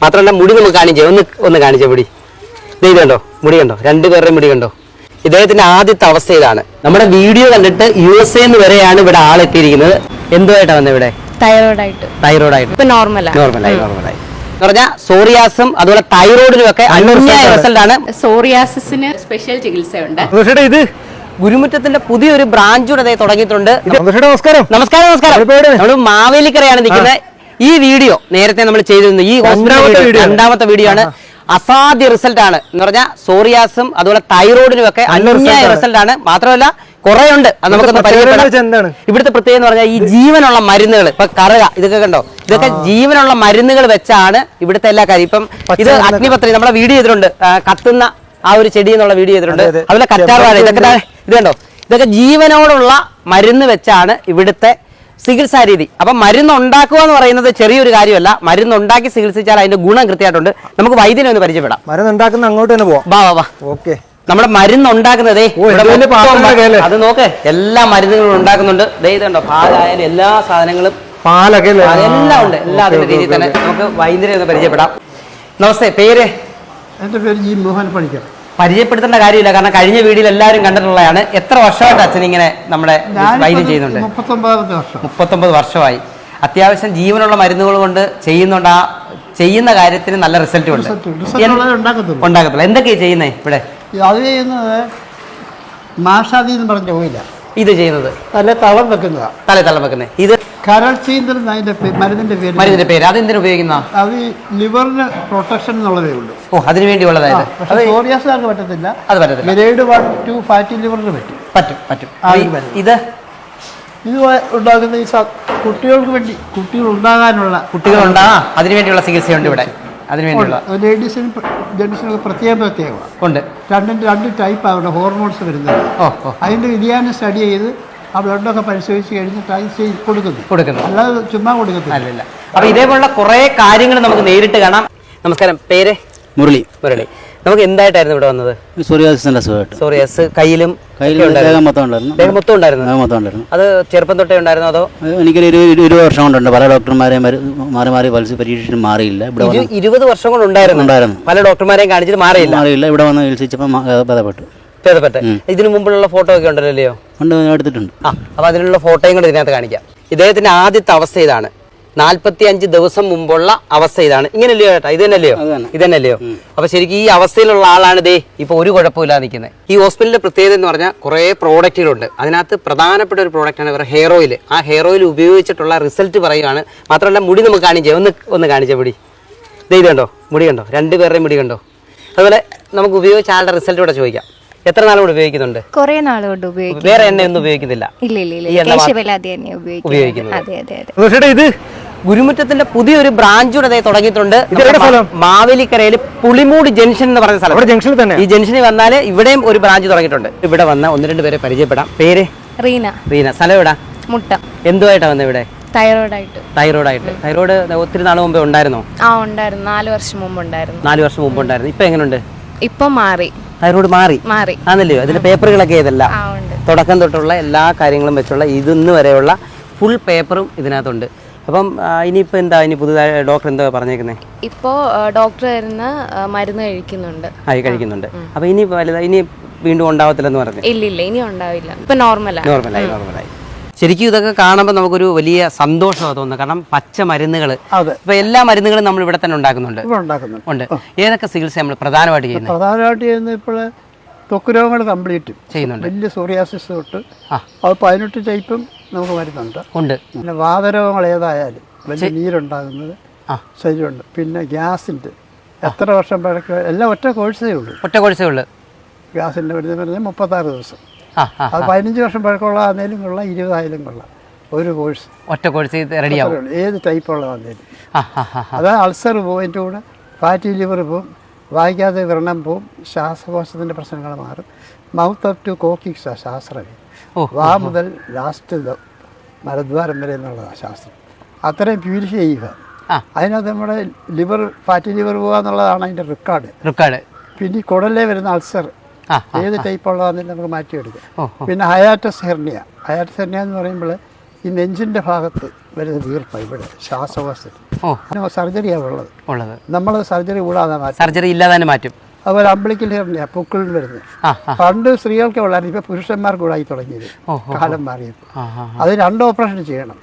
മാത്രമല്ല മുടി നമുക്ക് കാണിച്ചേ, ഒന്ന് കാണിച്ചേ മുടി. ഇത് കണ്ടോ, മുടി കണ്ടോ, രണ്ടുപേരുടെയും മുടി കണ്ടോ. ഇദ്ദേഹത്തിന്റെ ആദ്യത്തെ അവസ്ഥ ഇതാണ്. നമ്മുടെ വീഡിയോ കണ്ടിട്ട് USA വരെയാണ് ഇവിടെ ആളെത്തിയിരിക്കുന്നത്. എന്തുമായിട്ടാ വന്നത് ഇവിടെ? തൈറോയിഡായിട്ട് നോർമലായി എന്ന് പറഞ്ഞാൽ സോറിയാസും അതുപോലെ തൈറോയിഡിനും ഒക്കെ അന്യായ റിസൾട്ട് ആണ്. സോറിയാസിന് സ്പെഷ്യൽ ചികിത്സയുണ്ട്. ഇത് ഗുരുമുറ്റത്തിന്റെ പുതിയൊരു ബ്രാഞ്ചൂടെ തുടങ്ങിയിട്ടുണ്ട്. നമസ്കാരം. നമ്മൾ മാവേലിക്കരയാണ് നിൽക്കുന്നത്. ഈ വീഡിയോ നേരത്തെ നമ്മൾ ചെയ്തിരുന്നു. ഈ രണ്ടാമത്തെ വീഡിയോ ആണ്. അസാധ്യ റിസൾട്ട് ആണ് എന്ന് പറഞ്ഞാൽ സോറിയാസും അതുപോലെ തൈറോയിഡിനും ഒക്കെ അന്യായ റിസൾട്ട് ആണ്. മാത്രമല്ല കുറെ ഉണ്ട്, അത് നമുക്കൊന്ന് പരിചയപ്പെടാം. ഇവിടുത്തെ പ്രത്യേകത എന്ന് പറഞ്ഞാൽ ഈ ജീവനുള്ള മരുന്നുകൾ, ഇപ്പൊ കറുക ഇതൊക്കെ കണ്ടോ, ഇതൊക്കെ ജീവനുള്ള മരുന്നുകൾ വെച്ചാണ് ഇവിടുത്തെ എല്ലാ കാര്യം. ഇപ്പം ഇത് അഗ്നിപത്രി നമ്മളെ വീഡിയോ ചെയ്തിട്ടുണ്ട്, കത്തുന്ന ആ ഒരു ചെടി എന്നുള്ള വീഡിയോ ചെയ്തിട്ടുണ്ട്. അതുപോലെ കറ്റാർവാഴ, ഇതൊക്കെ ഇത് കണ്ടോ, ഇതൊക്കെ ജീവനോടുള്ള മരുന്ന് വെച്ചാണ് ഇവിടുത്തെ ചികിത്സാ രീതി. അപ്പൊ മരുന്ന് ഉണ്ടാക്കുക എന്ന് പറയുന്നത് ചെറിയൊരു കാര്യമല്ല. മരുന്ന് ഉണ്ടാക്കി ചികിത്സിച്ചാൽ അതിന്റെ ഗുണം കൃത്യമായിട്ടുണ്ട്. നമുക്ക് വൈദ്യനെ ഒന്ന് പരിചയപ്പെടാം. മരുന്ന് ഉണ്ടാക്കുന്ന അങ്ങോട്ട് തന്നെ പോവാം. ഓക്കെ. നമ്മുടെ മരുന്ന് ഉണ്ടാക്കുന്നതേ അത് നോക്ക്, എല്ലാ മരുന്നുകളും ഉണ്ടാക്കുന്നുണ്ട്. ഇതുണ്ടോ, പാലായാലും എല്ലാ സാധനങ്ങളും, പാലൊക്കെ എല്ലാം ഉണ്ട്. എല്ലാ അതിന്റെ രീതിയിൽ തന്നെ നമുക്ക് വൈദ്യനെ ഒന്ന് പരിചയപ്പെടാം. നമസ്തേ, പേര്? എൻ്റെ പേര് ജി മോഹൻ പണിക്കർ. പരിചയപ്പെടുത്തേണ്ട കാര്യമില്ല, കാരണം കഴിഞ്ഞ വീഡിയോയിൽ എല്ലാവരും കണ്ടിട്ടുള്ളതാണ്. എത്ര വർഷമായിട്ട് അച്ഛൻ ഇങ്ങനെ നമ്മുടെ വൈദ്യം ചെയ്യുന്നുണ്ട്? 39 വർഷമായി. അത്യാവശ്യം ജീവനുള്ള മരുന്നുകൾ കൊണ്ട് ചെയ്യുന്നുണ്ട്. ആ ചെയ്യുന്ന കാര്യത്തിന് നല്ല റിസൾട്ടും ഉണ്ട്. ഉണ്ടാക്കത്തില്ല. എന്തൊക്കെയാണ് ചെയ്യുന്നത് ഇവിടെ? അത് ചെയ്യുന്നത് മാഷാദി എന്ന് പറഞ്ഞ ഓയില. ഇത് ചെയ്യുന്നത് തളം വെക്കുന്നത്. ഇത് കരൾസീന്ദ്രൻ മരുന്നിന്റെ പേര്. അതെന്തിനു ഉപയോഗിക്കുന്ന? അത് ലിവറിന് പ്രൊട്ടക്ഷൻ എന്നുള്ളതേ ഉള്ളൂ. ഓ, അതിനു വേണ്ടിയുള്ളതായത്. സോറിയാസുകാർക്ക് പറ്റത്തില്ല. അത് പറ്റത്തില്ല. ഗ്രേഡ് 1, 2 ഫാറ്റി ലിവറിന് പറ്റും. ഇത് ഉണ്ടാക്കുന്ന ഈ കുട്ടികൾക്ക് വേണ്ടി, കുട്ടികൾ അതിനു വേണ്ടിയുള്ള ചികിത്സയുണ്ട് ഇവിടെ. അതിനുവേണ്ടിയുള്ള ലേഡീസിനും ജെന്റ്സിനൊക്കെ പ്രത്യേകം ഉണ്ട്. രണ്ട് ടൈപ്പാണ് ഹോർമോൺസ് വരുന്നത്. അതിന്റെ വ്യതിയാനം സ്റ്റഡി ചെയ്ത് ആ ബ്ലഡൊക്കെ പരിശോധിച്ച് കഴിഞ്ഞിട്ട് കൊടുക്കുന്നു. അല്ലാതെ ചുമ്മാ കൊടുക്കത്തില്ല. അപ്പൊ ഇതേപോലുള്ള കുറെ കാര്യങ്ങൾ നമുക്ക് നേരിട്ട് കാണാം. നമസ്കാരം, പേര്? മുരളി. നമുക്ക് എന്തായിട്ടായിരുന്നു ഇവിടെ വന്നത്? സോറിയാസ് കയ്യിലും മൊത്തം ഉണ്ടായിരുന്നു. അത് ചെറുപ്പം തൊട്ടേ ഉണ്ടായിരുന്നു അതോ? എനിക്കൊരു 20 വർഷം കൊണ്ടുണ്ട്. പല ഡോക്ടർമാരെയും മാറി പരീക്ഷിച്ചിട്ട് മാറിയില്ല. 20 വർഷം കൊണ്ട് ഉണ്ടായിരുന്നു. പല ഡോക്ടർമാരെയും കാണിച്ചിട്ട് മാറിയില്ല. ഇവിടെ വന്ന് ചികിത്സിച്ചപ്പോൾ ഭേദപ്പെട്ടു. ഇതിനു മുമ്പുള്ള ഫോട്ടോ ഒക്കെ ഉണ്ടല്ലോ? ഉണ്ട്, എടുത്തിട്ടുണ്ട്. അപ്പൊ അതിനുള്ള ഫോട്ടോയും കൂടെ ഇതിനകത്ത് കാണിക്കാം. ഇദ്ദേഹത്തിന്റെ ആദ്യത്തെ അവസ്ഥ ഇതാണ്. 45 ദിവസം മുമ്പുള്ള അവസ്ഥ ഇതാണ്. ഇങ്ങനെയല്ലയോ ചേട്ടാ? ഇതന്നെയല്ലയോ? അപ്പൊ ശരിക്കും ഈ അവസ്ഥയിലുള്ള ആളാണ് ദേ ഇപ്പൊ ഒരു കുഴപ്പമില്ലാതെ നിൽക്കുന്നത്. ഈ ഹോസ്പിറ്റലിന്റെ പ്രത്യേകത എന്ന് പറഞ്ഞാൽ കുറെ പ്രോഡക്റ്റുകളുണ്ട്. അതിനകത്ത് പ്രധാനപ്പെട്ട ഒരു പ്രോഡക്റ്റാണ് ഇവരുടെ ഹെയർ ഓയിൽ. ആ ഹെയർ ഓയിൽ ഉപയോഗിച്ചിട്ടുള്ള റിസൾട്ട് പറയുകയാണ്. മാത്രമല്ല മുടി നമുക്ക് കാണിച്ചേ, ഒന്ന് കാണിച്ചേ മുടി. ഇത് കണ്ടോ, മുടി കണ്ടോ, രണ്ടുപേരുടെയും മുടി കണ്ടോ. അതുപോലെ നമുക്ക് ഉപയോഗിച്ച ആളുടെ റിസൾട്ട് ഇവിടെ ചോദിക്കാം. എത്ര നാൾ കൊണ്ട് ഉപയോഗിക്കുന്നുണ്ട്? കുറെ നാൾ കൊണ്ട് ഉപയോഗിക്കും. വേറെ എണ്ണയൊന്നും ഉപയോഗിക്കുന്നില്ല. ഉപയോഗിക്കുന്നത്. ഇത് ഗുരുമുറ്റത്തിന്റെ പുതിയൊരു ബ്രാഞ്ചൂടെ തുടങ്ങിയിട്ടുണ്ട്. മാവേലിക്കരയിൽ പുളിമൂട് ജംഗ്ഷൻ എന്ന് പറയുന്ന സ്ഥലം. ഈ ജംഗ്ഷനിൽ വന്നാൽ ഇവിടെയും ഒരു ബ്രാഞ്ച് തുടങ്ങിയിട്ടുണ്ട്. ഇവിടെ വന്ന 1-2 പേരെ പരിചയപ്പെടാം. പേര്? റീന. സ്ഥലം എവിടാ? മുട്ടം. എന്തുമായിട്ടാ വന്നത് ഇവിടെ? തൈറോയിഡ് ഒത്തിരി നാൾ മുമ്പേ ഉണ്ടായിരുന്നോ? ഉണ്ടായിരുന്നു. 4 വർഷം മുമ്പ് ഉണ്ടായിരുന്നു. ഇപ്പൊ എങ്ങനെയുണ്ട്? ഇപ്പൊ മാറി. തൈറോയിഡ് മാറി ആണല്ലോ. അതിന്റെ പേപ്പറുകളൊക്കെ ഏതല്ല, തുടക്കം തൊട്ടുള്ള എല്ലാ കാര്യങ്ങളും വെച്ചുള്ള ഇന്ന് വരെയുള്ള ഫുൾ പേപ്പറും ഇതിനകത്തുണ്ട്. അപ്പം ഇനിയിപ്പോ എന്താ, ഇനി പുതുതായി ഡോക്ടർ എന്താ പറഞ്ഞേക്കുന്നത്? ഇപ്പോ ഡോക്ടർ തരുന്ന മരുന്ന് കഴിക്കുന്നുണ്ട്. അപ്പൊ ഇനി ഇനി വീണ്ടും ഉണ്ടാവത്തില്ലെന്ന് പറഞ്ഞു? ഇല്ല, ഇനി ഉണ്ടാവില്ല. ഇപ്പൊ നോർമലായി. ശരിക്കും ഇതൊക്കെ കാണുമ്പോൾ നമുക്കൊരു വലിയ സന്തോഷമാണ് തോന്നുന്നത്. കാരണം പച്ച മരുന്നുകൾ, ഇപ്പൊ എല്ലാ മരുന്നുകളും നമ്മൾ ഇവിടെ തന്നെ ഉണ്ടാക്കുന്നുണ്ട്. ഏതൊക്കെ ചികിത്സ നമ്മൾ പ്രധാനമായിട്ട് ചെയ്യുന്നത്? ഇപ്പോൾ ത്വക്ക് രോഗങ്ങൾ കംപ്ലീറ്റ് ചെയ്യുന്നുണ്ട്. വലിയ സോറിയാസിസ് തൊട്ട് 18 ടൈപ്പും നമുക്ക് വരുന്നുണ്ട്. പിന്നെ വാതരോഗങ്ങൾ ഏതായാലും വലിയ നീരുണ്ടാകുന്നത് ശരീരമുണ്ട്. പിന്നെ ഗ്യാസിൻ്റെ എത്ര വർഷം പഴക്കം, എല്ലാം ഒറ്റ കോഴ്സേ ഉള്ളൂ. ഗ്യാസിൻ്റെ വരുന്നത് 36 ദിവസം. അത് 15 വർഷം പഴക്കമുള്ളതാണേലും കൊള്ളാം, 20 ആയാലും കൊള്ളാം. ഒരു കോഴ്സ്, ഒറ്റ കോഴ്സ് റെഡിയാവും. ഏത് ടൈപ്പുള്ളതാണേലും. അത് അൾസർ പോവും, അതിൻ്റെ കൂടെ ഫാറ്റി ലിവർ പോവും, വായിക്കാതെ വ്രണം പോവും, ശ്വാസകോശത്തിൻ്റെ പ്രശ്നങ്ങൾ മാറും. മൗത്ത് അപ് ടു കോക്കിക്സ് ശാസ്ത്രം. വാ മുതൽ ലാസ്റ്റ് മലദ്വാരം വരെ എന്നുള്ളതാണ് ശാസ്ത്രം. അത്രയും പ്യൂരിഫൈ ചെയ്യുക. അതിനകത്ത് നമ്മുടെ ലിവർ, ഫാറ്റി ലിവർ പോകുക എന്നുള്ളതാണ് അതിൻ്റെ റെക്കോർഡ്. പിന്നെ കുടലിലെ വരുന്ന അൾസർ ഏത് ടൈപ്പ് ഉള്ളതാണെങ്കിലും നമുക്ക് മാറ്റിയെടുക്കാം. പിന്നെ ഹയാറ്റസ് ഹെർണിയ എന്ന് പറയുമ്പോൾ ഈ നെഞ്ചിൻ്റെ ഭാഗത്ത് വരുന്ന വീർപ്പാണ് ഇവിടെ ശ്വാസകോശത്തിൽ. ഓ, സർജറിയാണ് ഉള്ളത്. നമ്മൾ സർജറി കൂടാതെ മാറ്റും. സർജറി ഇല്ലാതെ തന്നെ മാറ്റും. അതുപോലെ അമ്പിളിക്കൽ ഹെയറിൻ്റെ പൊക്കിളിൽ വരുന്നത് പണ്ട് സ്ത്രീകൾക്ക് ഉള്ളായിരുന്നു, ഇപ്പം പുരുഷന്മാർക്ക് കൂടായി തുടങ്ങിയത് കാലം മാറിയത്. അത് 2 ഓപ്പറേഷൻ ചെയ്യണം.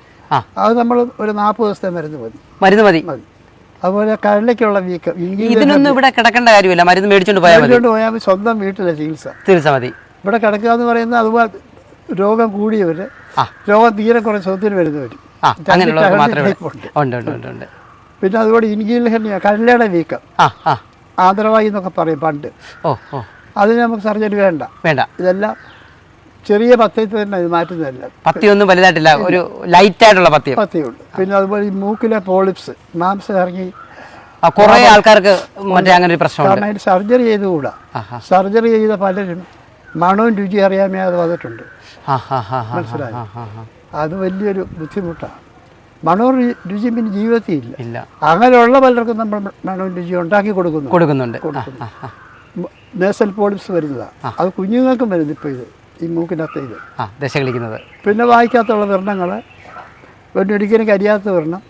അത് നമ്മൾ ഒരു 40 ദിവസത്തെ മരുന്ന് മതി. അതുപോലെ കരളിലേക്കുള്ള വീക്കം ഇതിനൊന്നും ഇവിടെ കിടക്കേണ്ട കാര്യമില്ല, മരുന്ന് മേടിച്ചോണ്ട് പോയാൽ സ്വന്തം വീട്ടിലെ ചികിത്സ മതി. ഇവിടെ കിടക്കുക എന്ന് പറയുന്നത് അതുപോലെ രോഗം കൂടിയവര്, രോഗം തീരെ കുറച്ച് ഒത്തിരി വരുന്നവര്, പിന്നെ അതുപോലെ ഇൻഹീൽ ഹെർണിയ കരളയുടെ വീക്കം, ആദരവായി എന്നൊക്കെ പറയും പണ്ട്. അതിന് നമുക്ക് സർജറി വേണ്ട. ഇതെല്ലാം ചെറിയ പത്യത്തിൽ തന്നെ ഇത് മാറ്റുന്നതല്ല. പത്യൊന്നും വലുതായിട്ടില്ല, ഒരു ലൈറ്റ് ആയിട്ടുള്ള പത്യമുണ്ട്. പിന്നെ അതുപോലെ ഈ മൂക്കിലെ പോളിപ്സ്, മാംസം ഇറങ്ങി കുറെ ആൾക്കാർക്ക് അങ്ങനെ ഒരു പ്രശ്നമുണ്ട്. അതിന് സർജറി ചെയ്തുകൂടാ. സർജറി ചെയ്ത പലരും മണവും രുചി അറിയാൻ മേലെ വന്നിട്ടുണ്ട്. മനസ്സിലായി? അത് വലിയൊരു ബുദ്ധിമുട്ടാണ്. മണവും രുചി പിന്നെ ജീവിതത്തിൽ ഇല്ല. അങ്ങനെയുള്ള പലർക്കും നമ്മൾ മണവും രുചി ഉണ്ടാക്കി കൊടുക്കുന്നുണ്ട്. നേസൽ പോളിപ്സ് വരുന്നതാണ്. അത് കുഞ്ഞുങ്ങൾക്കും വരുന്നു. ഇപ്പോൾ ഇത് ഈ മൂക്കിനകത്ത് ഇത് ദശ കളിക്കുന്നത്. പിന്നെ വായിക്കാത്തുള്ള വ്രണങ്ങൾ, ഒരിക്കലും കരിയാത്ത വ്രണം,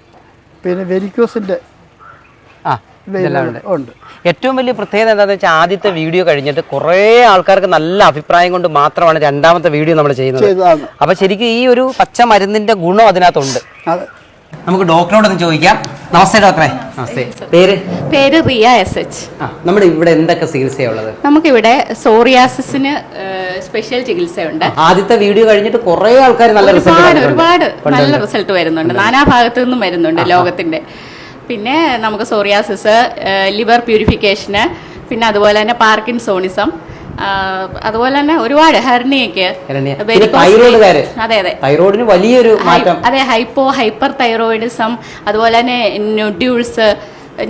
പിന്നെ വെരിക്കോസിൻ്റെ ഉണ്ട്. ഏറ്റവും വലിയ പ്രത്യേകത എന്താണെന്ന് വെച്ചാൽ ആദ്യത്തെ വീഡിയോ കഴിഞ്ഞിട്ട് കുറേ ആൾക്കാർക്ക് നല്ല അഭിപ്രായം കൊണ്ട് മാത്രമാണ് 2ാമത്തെ വീഡിയോ നമ്മൾ ചെയ്യുന്നത്. അപ്പൊ ശരിക്കും ഈ ഒരു പച്ച മരുന്നിന്റെ ഗുണം അതിനകത്തുണ്ട്. നമുക്ക് ഡോക്ടറോടൊന്ന് ചോദിക്കാം. നമസ്തേ ഡോക്ടറെ. നമസ്തേ. പേര് റിയ SH. നമ്മുടെ ഇവിടെ എന്തൊക്കെ ചികിത്സയുള്ളത്? നമുക്കിവിടെ സോറിയാസിന് സ്പെഷ്യൽ ചികിത്സയുണ്ട്. ആദ്യത്തെ വീഡിയോ കഴിഞ്ഞിട്ട് കുറേ ആൾക്കാർ നല്ല ഒരുപാട് നല്ല റിസൾട്ട് വരുന്നുണ്ട്. നാനാഭാഗത്തു നിന്നും വരുന്നുണ്ട് ലോകത്തിന്റെ. പിന്നെ നമുക്ക് സോറിയാസിസ്, ലിവർ പ്യൂരിഫിക്കേഷന്, പിന്നെ അതുപോലെ തന്നെ പാർക്കിൻസോണിസം, അതുപോലെ തന്നെ ഒരുപാട് ഹെർണിയക്ക്, അതെ തൈറോയിഡിന് വലിയൊരു മാറ്റം, അതെ ഹൈപ്പർ തൈറോയിഡിസം, അതുപോലെ തന്നെ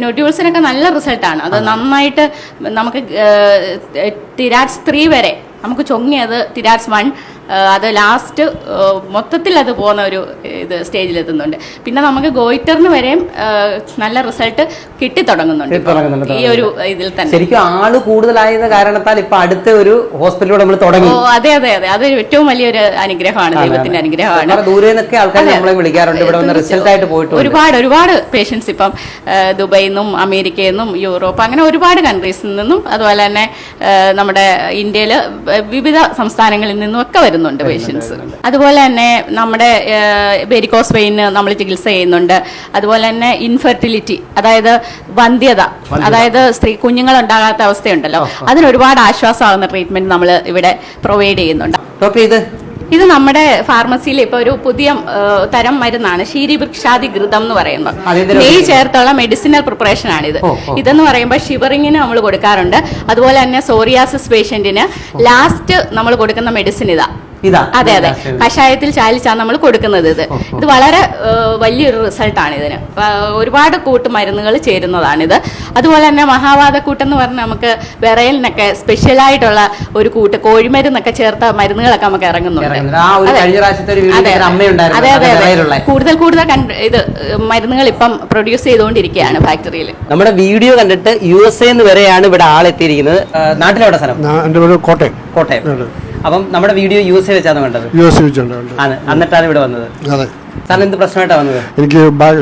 നൊഡ്യൂൾസിനൊക്കെ നല്ല റിസൾട്ടാണ്. അത് നന്നായിട്ട് നമുക്ക് തിരാറ്റ്സ് 3 വരെ നമുക്ക് ചൊങ്ങിയത് തിരാറ്റ്സ് 1 അത് ലാസ്റ്റ് മൊത്തത്തിൽ അത് പോകുന്ന ഒരു ഇത് സ്റ്റേജിലെത്തുന്നുണ്ട്. പിന്നെ നമുക്ക് ഗോയിറ്ററിന് വരെയും നല്ല റിസൾട്ട് കിട്ടി തുടങ്ങുന്നുണ്ട് ഈ ഒരു ഇതിൽ തന്നെ. ശരിക്കും ആള് കൂടുതലായത് കാരണത്താൽ ഇപ്പൊ അടുത്ത ഒരു ഹോസ്പിറ്റലിലൂടെ നമ്മൾ തുടങ്ങി. അതെ അത് ഏറ്റവും വലിയൊരു അനുഗ്രഹമാണ്, ദൈവത്തിന്റെ അനുഗ്രഹമാണ്. ദൂരെ നിന്നൊക്കെ ആൾക്കാർ നമ്മളെ വിളിക്കാറുണ്ട്, ഇവിടെ വന്ന് റിസൾട്ട് ആയിട്ട് പോയിട്ട് ഒരുപാട് പേഷ്യൻസ് ഇപ്പം ദുബൈയിൽ നിന്നും അമേരിക്കയിൽ നിന്നും യൂറോപ്പ് അങ്ങനെ ഒരുപാട് കൺട്രീസിൽ നിന്നും അതുപോലെ തന്നെ നമ്മുടെ ഇന്ത്യയില് വിവിധ സംസ്ഥാനങ്ങളിൽ നിന്നും ഒക്കെ വരുന്നുണ്ട് പേഷ്യൻസ്. അതുപോലെ തന്നെ നമ്മുടെ വെരിക്കോസ് വെയിന് നമ്മൾ ചികിത്സ ചെയ്യുന്നുണ്ട്. അതുപോലെ തന്നെ ഇൻഫെർട്ടിലിറ്റി, അതായത് വന്ധ്യത, അതായത് കുഞ്ഞുങ്ങൾ ഉണ്ടാകാത്ത അവസ്ഥയുണ്ടല്ലോ, അതിന് ഒരുപാട് ആശ്വാസമാകുന്ന ട്രീറ്റ്മെന്റ് നമ്മൾ ഇവിടെ പ്രൊവൈഡ് ചെയ്യുന്നുണ്ട്. ഇത് നമ്മുടെ ഫാർമസിയിൽ ഇപ്പൊ ഒരു പുതിയ തരം മരുന്നാണ്, ശീരിവൃക്ഷാദി ഘൃതം എന്ന് പറയുന്നത്. നെയ്യ് ചേർത്തുള്ള മെഡിസിനൽ പ്രിപ്പറേഷൻ ആണിത്. ഇതെന്ന് പറയുമ്പോൾ ഷിവറിങ്ങിന് നമ്മൾ കൊടുക്കാറുണ്ട്. അതുപോലെ തന്നെ സോറിയാസിസ് പേഷ്യന്റിന് ലാസ്റ്റ് നമ്മൾ കൊടുക്കുന്ന മെഡിസിൻ ഇതാ. അതെ കഷായത്തിൽ ചാലിച്ചാണ് നമ്മൾ കൊടുക്കുന്നത്. ഇത് വളരെ വലിയൊരു റിസൾട്ടാണ് ഇതിന്. ഒരുപാട് കൂട്ടുമരുന്നുകൾ ചേരുന്നതാണിത്. അതുപോലെ തന്നെ മഹാവാദക്കൂട്ടെന്ന് പറഞ്ഞാൽ നമുക്ക് വിറയലിനൊക്കെ സ്പെഷ്യലായിട്ടുള്ള ഒരു കൂട്ട് കോഴിമരുന്നൊക്കെ ചേർത്ത മരുന്നുകളൊക്കെ നമുക്ക് ഇറങ്ങുന്നുണ്ട്. അതെ കൂടുതൽ ഇത് മരുന്നുകൾ ഇപ്പം പ്രൊഡ്യൂസ് ചെയ്തുകൊണ്ടിരിക്കുകയാണ് ഫാക്ടറിയിൽ. നമ്മുടെ വീഡിയോ കണ്ടിട്ട് USA വരെയാണ് ഇവിടെ ആളെത്തിയിരിക്കുന്നത്. നാട്ടിലെവിടെ സ്ഥലം? കോട്ടയം. അപ്പം നമ്മുടെ വീഡിയോ USA വെച്ചാണ് കണ്ടത്? USA വെച്ചാണ്. എന്നിട്ടാണ് ഇവിടെ വന്നത്. സാറിന് എന്ത് പ്രശ്നമായിട്ടാണ് വന്നത്? എനിക്ക്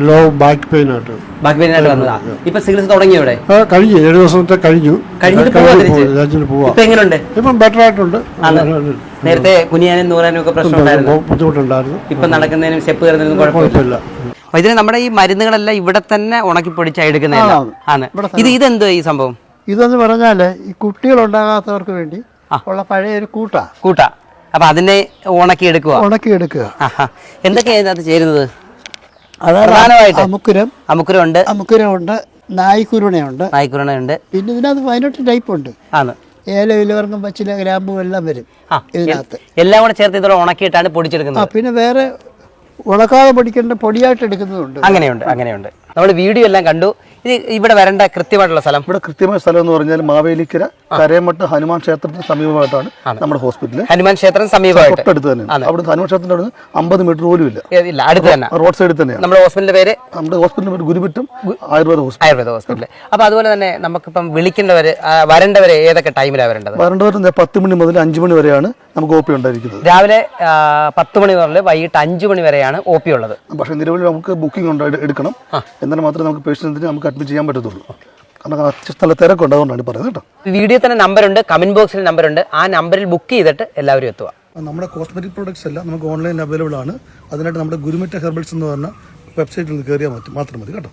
ലോ ബാക്ക് പെയിൻ ആയിട്ട് വന്നതാ. ഇപ്പൊ ചികിത്സ തുടങ്ങി ഇവിടെ? കഴിഞ്ഞു, 7 ദിവസത്തെ കഴിഞ്ഞു. എങ്ങനെയുണ്ട്? ഇപ്പം ബെറ്റർ ആയിട്ടുണ്ട്. നേരത്തെ കുനിയാനും നൂറാനും ഒക്കെ പ്രശ്നമുണ്ടായിരുന്നു, ബുദ്ധിമുട്ടുണ്ടായിരുന്നു. ഇപ്പൊ നടക്കുന്നതിനും സ്റ്റെപ്പ് കയറുന്നതിനും കുഴപ്പമില്ല. ഇതിന് നമ്മുടെ ഈ മരുന്നുകളെല്ലാം ഇവിടെ തന്നെ ഉണക്കി പൊടിച്ചാ എടുക്കുന്നതാണ്. ഇതെന്തോ ഈ സംഭവം? ഇതെന്ന് പറഞ്ഞാല് ഈ കുട്ടികളുണ്ടാകാത്തവർക്ക് വേണ്ടി ഉള്ള പഴയ ഒരു കൂട്ടാ. അപ്പൊ അതിനെ ഉണക്കി എടുക്കുക. എന്തൊക്കെയാണ് അത് ചേരുന്നത്? പ്രധാനമായിട്ട് അമുക്കുരമുണ്ട്, നായ്ക്കുരുണയുണ്ട്, പിന്നെ ഇതിനകത്ത് 18 ടൈപ്പ് ഉണ്ട്. ഏല, ഇലവർഗം, പച്ചില, ഗ്രാമ്പും എല്ലാം വരും ഇതിനകത്ത്. എല്ലാം കൂടെ ചേർത്ത് ഇതോടെ ഉണക്കിയിട്ടാണ് പൊടിച്ചെടുക്കുന്നത്. പിന്നെ വേറെ ഉണക്കാതെ പൊടിക്കേണ്ട പൊടിയായിട്ട് എടുക്കുന്നതുണ്ട്. അങ്ങനെയുണ്ട്. നമ്മൾ വീഡിയോ എല്ലാം കണ്ടു. ഇത് ഇവിടെ വരേണ്ട കൃത്യമായിട്ടുള്ള സ്ഥലം? ഇവിടെ കൃത്യമായ സ്ഥലം എന്ന് പറഞ്ഞാൽ മാവേലിക്കര കരയമട്ട് ഹനുമാൻ ക്ഷേത്രത്തിന് സമീപമായിട്ടാണ് നമ്മുടെ ഹോസ്പിറ്റൽ. ഹനുമാൻ ക്ഷേത്രം സമീപമായിട്ട് തൊട്ടടുത്ത് തന്നെയാണ്. അവിടെ ഹനുമാൻ ക്ഷേത്രത്തിന്റെ അവിടെ 50 മീറ്റർ പോലും ഇല്ല. ഇല്ല, അടുത്ത് തന്നെ. റോഡ് സൈഡിൽ തന്നെയാണ്. നമ്മുടെ ഹോസ്പിറ്റലിന്റെ പേര് ഗുരുമിറ്റം ആയുർവേദ ഹോസ്പിറ്റൽ. അപ്പൊ അതുപോലെ തന്നെ നമുക്കിപ്പം വിളിക്കേണ്ടവര് വരേണ്ടവര് ഏതൊക്കെ ടൈമിലാണ് വരേണ്ടത്? വരേണ്ടവർ 10 മണി മുതൽ 5 മണി വരെയാണ് നമുക്ക് OP ഉണ്ടായിരിക്കുന്നത്. രാവിലെ 10 മണി മുതൽ വൈകിട്ട് 5 മണി വരെയാണ് OP ഉള്ളത്. പക്ഷേ നിലവിൽ നമുക്ക് ബുക്കിംഗ് എടുക്കണം. എന്നാൽ മാത്രമേ നമുക്ക് പേഷ്യൻറ്റിനെ നമുക്ക് അഡ്മിറ്റ് ചെയ്യാൻ പറ്റത്തുള്ളൂ. കാരണം നല്ല തിരക്കുണ്ട്, അതുകൊണ്ടാണ് പറയുന്നത് കേട്ടോ. വീഡിയോ തന്നെ നമ്പറുണ്ട്, കമന്റ് ബോക്സിൽ നമ്പറുണ്ട്. ആ നമ്പറിൽ ബുക്ക് ചെയ്തിട്ട് എല്ലാവരും എത്തുക. നമ്മുടെ കോസ്മെറ്റിക് പ്രോഡക്ട്സ് എല്ലാം നമുക്ക് ഓൺലൈനിൽ അവൈലബിൾ ആണ്. അതിനായിട്ട് നമ്മുടെ ഗുരുമിറ്റ ഹെർബൽസ് എന്ന് പറഞ്ഞ വെബ്സൈറ്റിൽ നിന്ന് കയറിയാൽ മാത്രം മതി കേട്ടോ.